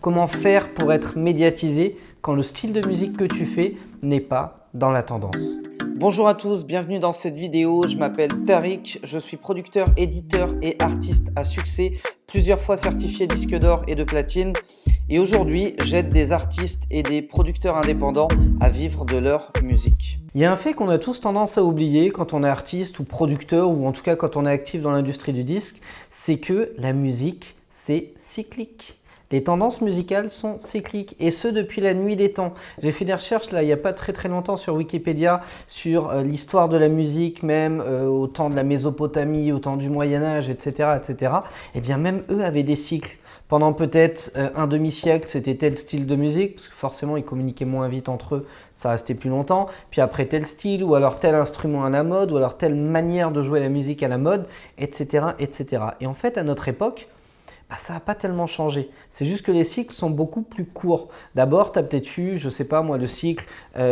Comment faire pour être médiatisé quand le style de musique que tu fais n'est pas dans la tendance? Bonjour à tous, bienvenue dans cette vidéo. Je m'appelle Tariq, je suis producteur, éditeur et artiste à succès, plusieurs fois certifié disque d'or et de platine. Et aujourd'hui, j'aide des artistes et des producteurs indépendants à vivre de leur musique. Il y a un fait qu'on a tous tendance à oublier quand on est artiste ou producteur, ou en tout cas quand on est actif dans l'industrie du disque, c'est que la musique, c'est cyclique. Les tendances musicales sont cycliques et ce depuis la nuit des temps. J'ai fait des recherches là il n'y a pas très longtemps sur Wikipédia sur l'histoire de la musique, même au temps de la Mésopotamie, au temps du Moyen-Âge, etc., etc. Et bien même eux avaient des cycles. Pendant peut-être un demi-siècle, c'était tel style de musique, parce que forcément ils communiquaient moins vite entre eux, ça restait plus longtemps. Puis après tel style, ou alors tel instrument à la mode, ou alors telle manière de jouer la musique à la mode, etc., etc. Et en fait, à notre époque, ça n'a pas tellement changé. C'est juste que les cycles sont beaucoup plus courts. D'abord, tu as peut-être eu, je ne sais pas moi, le cycle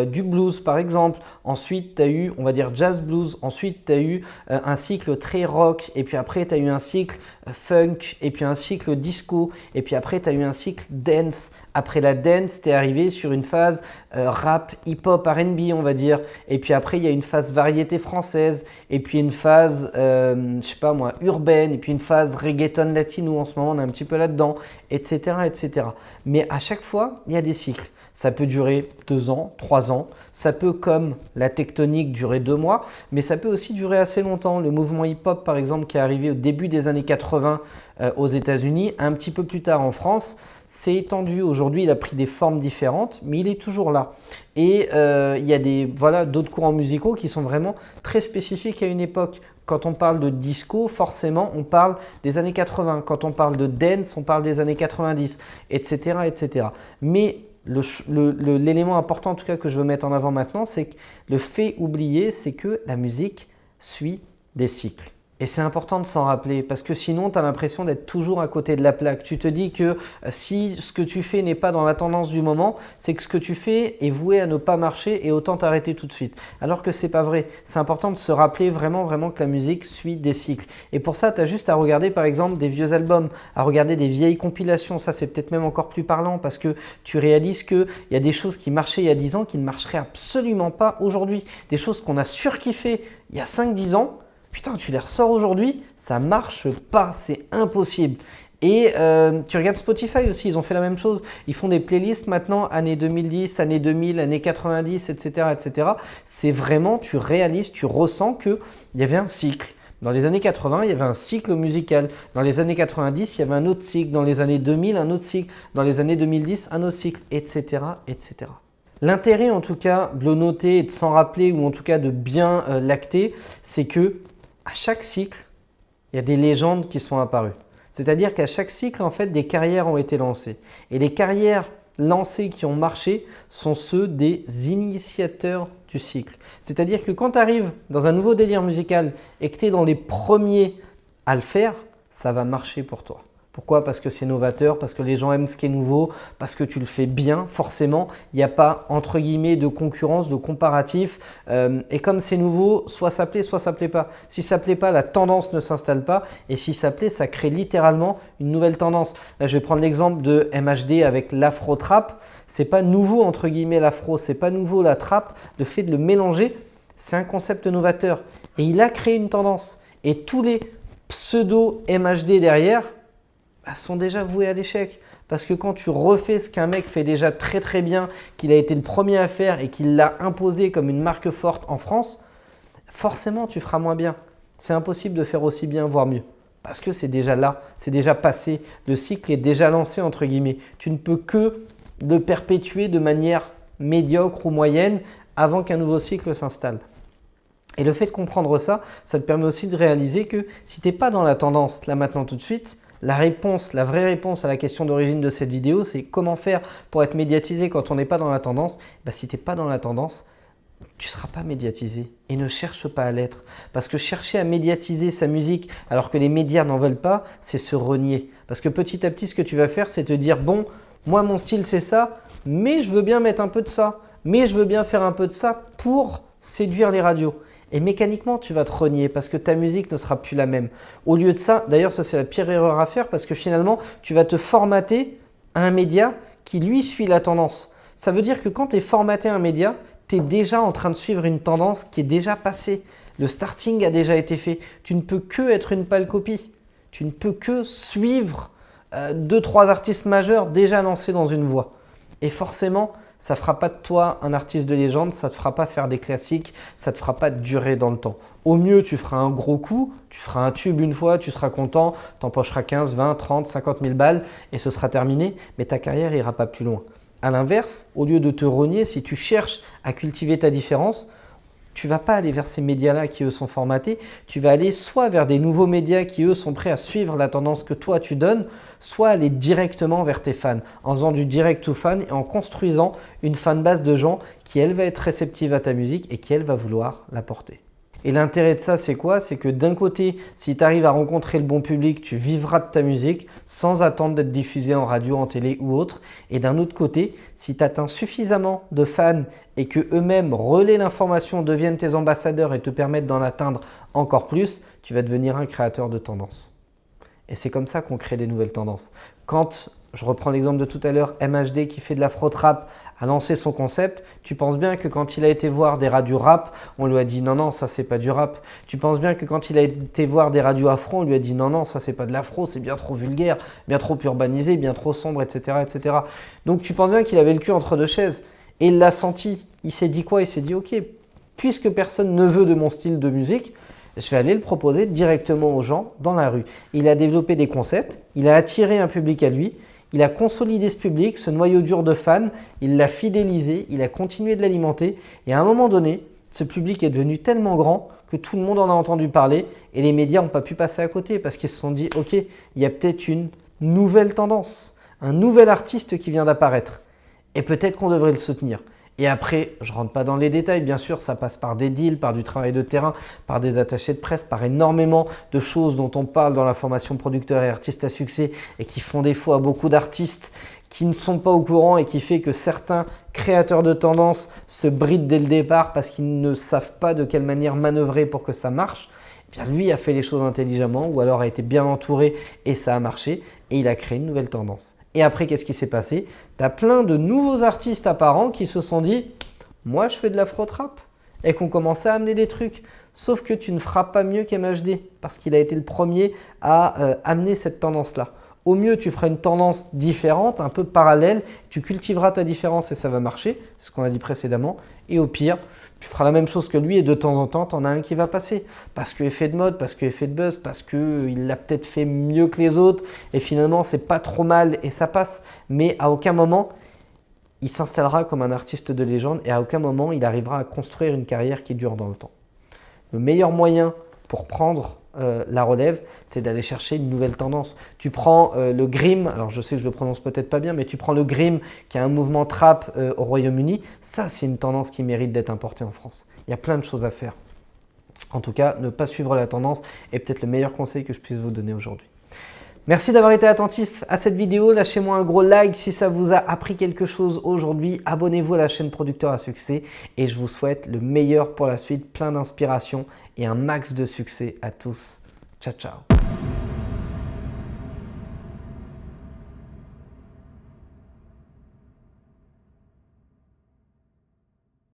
du blues par exemple. Ensuite, tu as eu, on va dire, jazz blues. Ensuite, tu as eu un cycle très rock. Et puis après, tu as eu un cycle funk. Et puis un cycle disco. Et puis après, tu as eu un cycle dance. Après la dance, tu es arrivé sur une phase rap, hip-hop, R&B, on va dire. Et puis après, il y a une phase variété française. Et puis une phase, je sais pas moi, urbaine. Et puis une phase reggaeton latino. En ce moment, on est un petit peu là-dedans, etc., etc. Mais à chaque fois, il y a des cycles. Ça peut durer 2 ans, 3 ans. Ça peut, comme la tectonique, durer 2 mois. Mais ça peut aussi durer assez longtemps. Le mouvement hip-hop, par exemple, qui est arrivé au début des années 80 aux États-Unis, un petit peu plus tard en France, s'est étendu. Aujourd'hui, il a pris des formes différentes, mais il est toujours là. Et il y a d'autres courants musicaux qui sont vraiment très spécifiques à une époque. Quand on parle de disco, forcément, on parle des années 80. Quand on parle de dance, on parle des années 90, etc., etc. Mais l'élément important, en tout cas, que je veux mettre en avant maintenant, c'est que le fait oublié, c'est que la musique suit des cycles. Et c'est important de s'en rappeler parce que sinon, tu as l'impression d'être toujours à côté de la plaque. Tu te dis que si ce que tu fais n'est pas dans la tendance du moment, c'est que ce que tu fais est voué à ne pas marcher et autant t'arrêter tout de suite. Alors que c'est pas vrai. C'est important de se rappeler vraiment que la musique suit des cycles. Et pour ça, tu as juste à regarder par exemple des vieux albums, à regarder des vieilles compilations. Ça, c'est peut-être même encore plus parlant parce que tu réalises qu'il y a des choses qui marchaient il y a 10 ans qui ne marcheraient absolument pas aujourd'hui. Des choses qu'on a surkiffées il y a 5-10 ans. Putain, tu les ressors aujourd'hui, ça marche pas, c'est impossible. Et tu regardes Spotify aussi, ils ont fait la même chose. Ils font des playlists maintenant, années 2010, années 2000, années 90, etc. etc. C'est vraiment, tu réalises, tu ressens qu'il y avait un cycle. Dans les années 80, il y avait un cycle musical. Dans les années 90, il y avait un autre cycle. Dans les années 2000, un autre cycle. Dans les années 2010, un autre cycle, etc. etc. L'intérêt en tout cas de le noter et de s'en rappeler, ou en tout cas de bien l'acter, c'est que à chaque cycle, il y a des légendes qui sont apparues. C'est-à-dire qu'à chaque cycle, en fait, des carrières ont été lancées. Et les carrières lancées qui ont marché sont ceux des initiateurs du cycle. C'est-à-dire que quand tu arrives dans un nouveau délire musical et que tu es dans les premiers à le faire, ça va marcher pour toi. Pourquoi? Parce que c'est novateur, parce que les gens aiment ce qui est nouveau, parce que tu le fais bien, forcément. Il n'y a pas, entre guillemets, de concurrence, de comparatif. Et comme c'est nouveau, soit ça plaît, soit ça plaît pas. Si ça plaît pas, la tendance ne s'installe pas. Et si ça plaît, ça crée littéralement une nouvelle tendance. Là, je vais prendre l'exemple de MHD avec l'afro-trap. C'est pas nouveau, entre guillemets, l'afro. C'est pas nouveau, la trap. Le fait de le mélanger, c'est un concept novateur. Et il a créé une tendance. Et tous les pseudo-MHD derrière sont déjà voués à l'échec. Parce que quand tu refais ce qu'un mec fait déjà très bien, qu'il a été le premier à faire et qu'il l'a imposé comme une marque forte en France, forcément tu feras moins bien. C'est impossible de faire aussi bien, voire mieux. Parce que c'est déjà là, c'est déjà passé, le cycle est déjà lancé entre guillemets. Tu ne peux que le perpétuer de manière médiocre ou moyenne avant qu'un nouveau cycle s'installe. Et le fait de comprendre ça, ça te permet aussi de réaliser que si tu n'es pas dans la tendance là maintenant tout de suite, la vraie réponse à la question d'origine de cette vidéo, c'est comment faire pour être médiatisé quand on n'est pas dans la tendance. Si tu n'es pas dans la tendance, tu ne seras pas médiatisé et ne cherche pas à l'être. Parce que chercher à médiatiser sa musique alors que les médias n'en veulent pas, c'est se renier. Parce que petit à petit, ce que tu vas faire, c'est te dire « Bon, moi mon style c'est ça, mais je veux bien mettre un peu de ça. Mais je veux bien faire un peu de ça pour séduire les radios. » Et mécaniquement, tu vas te renier parce que ta musique ne sera plus la même. Au lieu de ça, d'ailleurs, ça c'est la pire erreur à faire parce que finalement, tu vas te formater à un média qui lui suit la tendance. Ça veut dire que quand tu es formaté à un média, tu es déjà en train de suivre une tendance qui est déjà passée. Le starting a déjà été fait. Tu ne peux que être une pâle copie. Tu ne peux que suivre 2-3 artistes majeurs déjà lancés dans une voie. Et forcément, ça ne fera pas de toi un artiste de légende, ça ne te fera pas faire des classiques, ça ne te fera pas durer dans le temps. Au mieux, tu feras un gros coup, tu feras un tube une fois, tu seras content, tu empocheras 15, 20, 30, 50 000 balles et ce sera terminé, mais ta carrière n'ira pas plus loin. À l'inverse, au lieu de te rogner, si tu cherches à cultiver ta différence, tu ne vas pas aller vers ces médias-là qui, eux, sont formatés. Tu vas aller soit vers des nouveaux médias qui, eux, sont prêts à suivre la tendance que toi, tu donnes, soit aller directement vers tes fans, en faisant du direct to fan et en construisant une fanbase de gens qui, elle, va être réceptive à ta musique et qui, elle, va vouloir la porter. Et l'intérêt de ça, c'est quoi? C'est que d'un côté, si tu arrives à rencontrer le bon public, tu vivras de ta musique sans attendre d'être diffusé en radio, en télé ou autre. Et d'un autre côté, si tu atteins suffisamment de fans et que eux-mêmes relaient l'information, deviennent tes ambassadeurs et te permettent d'en atteindre encore plus, tu vas devenir un créateur de tendance. Et c'est comme ça qu'on crée des nouvelles tendances. Quand, je reprends l'exemple de tout à l'heure, MHD qui fait de l'afro-trap a lancé son concept, tu penses bien que quand il a été voir des radios rap, on lui a dit non, ça c'est pas du rap. Tu penses bien que quand il a été voir des radios afro, on lui a dit non, ça c'est pas de l'afro, c'est bien trop vulgaire, bien trop urbanisé, bien trop sombre, etc. etc. Donc tu penses bien qu'il avait le cul entre deux chaises et il l'a senti. Il s'est dit quoi? Il s'est dit ok, puisque personne ne veut de mon style de musique, je vais aller le proposer directement aux gens dans la rue. Il a développé des concepts, il a attiré un public à lui, il a consolidé ce public, ce noyau dur de fans, il l'a fidélisé, il a continué de l'alimenter et à un moment donné, ce public est devenu tellement grand que tout le monde en a entendu parler et les médias n'ont pas pu passer à côté parce qu'ils se sont dit ok, il y a peut-être une nouvelle tendance, un nouvel artiste qui vient d'apparaître et peut-être qu'on devrait le soutenir. Et après, je ne rentre pas dans les détails, bien sûr, ça passe par des deals, par du travail de terrain, par des attachés de presse, par énormément de choses dont on parle dans la formation producteur et artiste à succès et qui font défaut à beaucoup d'artistes qui ne sont pas au courant et qui fait que certains créateurs de tendance se brident dès le départ parce qu'ils ne savent pas de quelle manière manœuvrer pour que ça marche. Eh bien, lui a fait les choses intelligemment ou alors a été bien entouré et ça a marché et il a créé une nouvelle tendance. Et après, qu'est-ce qui s'est passé? Tu as plein de nouveaux artistes apparents qui se sont dit « moi, je fais de l'afro-trap » et qui ont commencé à amener des trucs. Sauf que tu ne feras pas mieux qu'MHD parce qu'il a été le premier à amener cette tendance-là. Au mieux, tu feras une tendance différente, un peu parallèle, tu cultiveras ta différence et ça va marcher, c'est ce qu'on a dit précédemment. Et au pire, tu feras la même chose que lui et de temps en temps, tu en as un qui va passer. Parce que effet de mode, parce que effet de buzz, parce qu'il l'a peut-être fait mieux que les autres et finalement, c'est pas trop mal et ça passe. Mais à aucun moment, il s'installera comme un artiste de légende et à aucun moment, il arrivera à construire une carrière qui dure dans le temps. Le meilleur moyen pour prendre la relève, c'est d'aller chercher une nouvelle tendance. Tu prends le Grime, alors je sais que je le prononce peut-être pas bien, mais tu prends le Grime qui est un mouvement trap au Royaume-Uni, ça c'est une tendance qui mérite d'être importée en France. Il y a plein de choses à faire. En tout cas, ne pas suivre la tendance est peut-être le meilleur conseil que je puisse vous donner aujourd'hui. Merci d'avoir été attentif à cette vidéo. Lâchez-moi un gros like si ça vous a appris quelque chose aujourd'hui. Abonnez-vous à la chaîne Producteur à Succès et je vous souhaite le meilleur pour la suite, plein d'inspiration et un max de succès à tous. Ciao, ciao.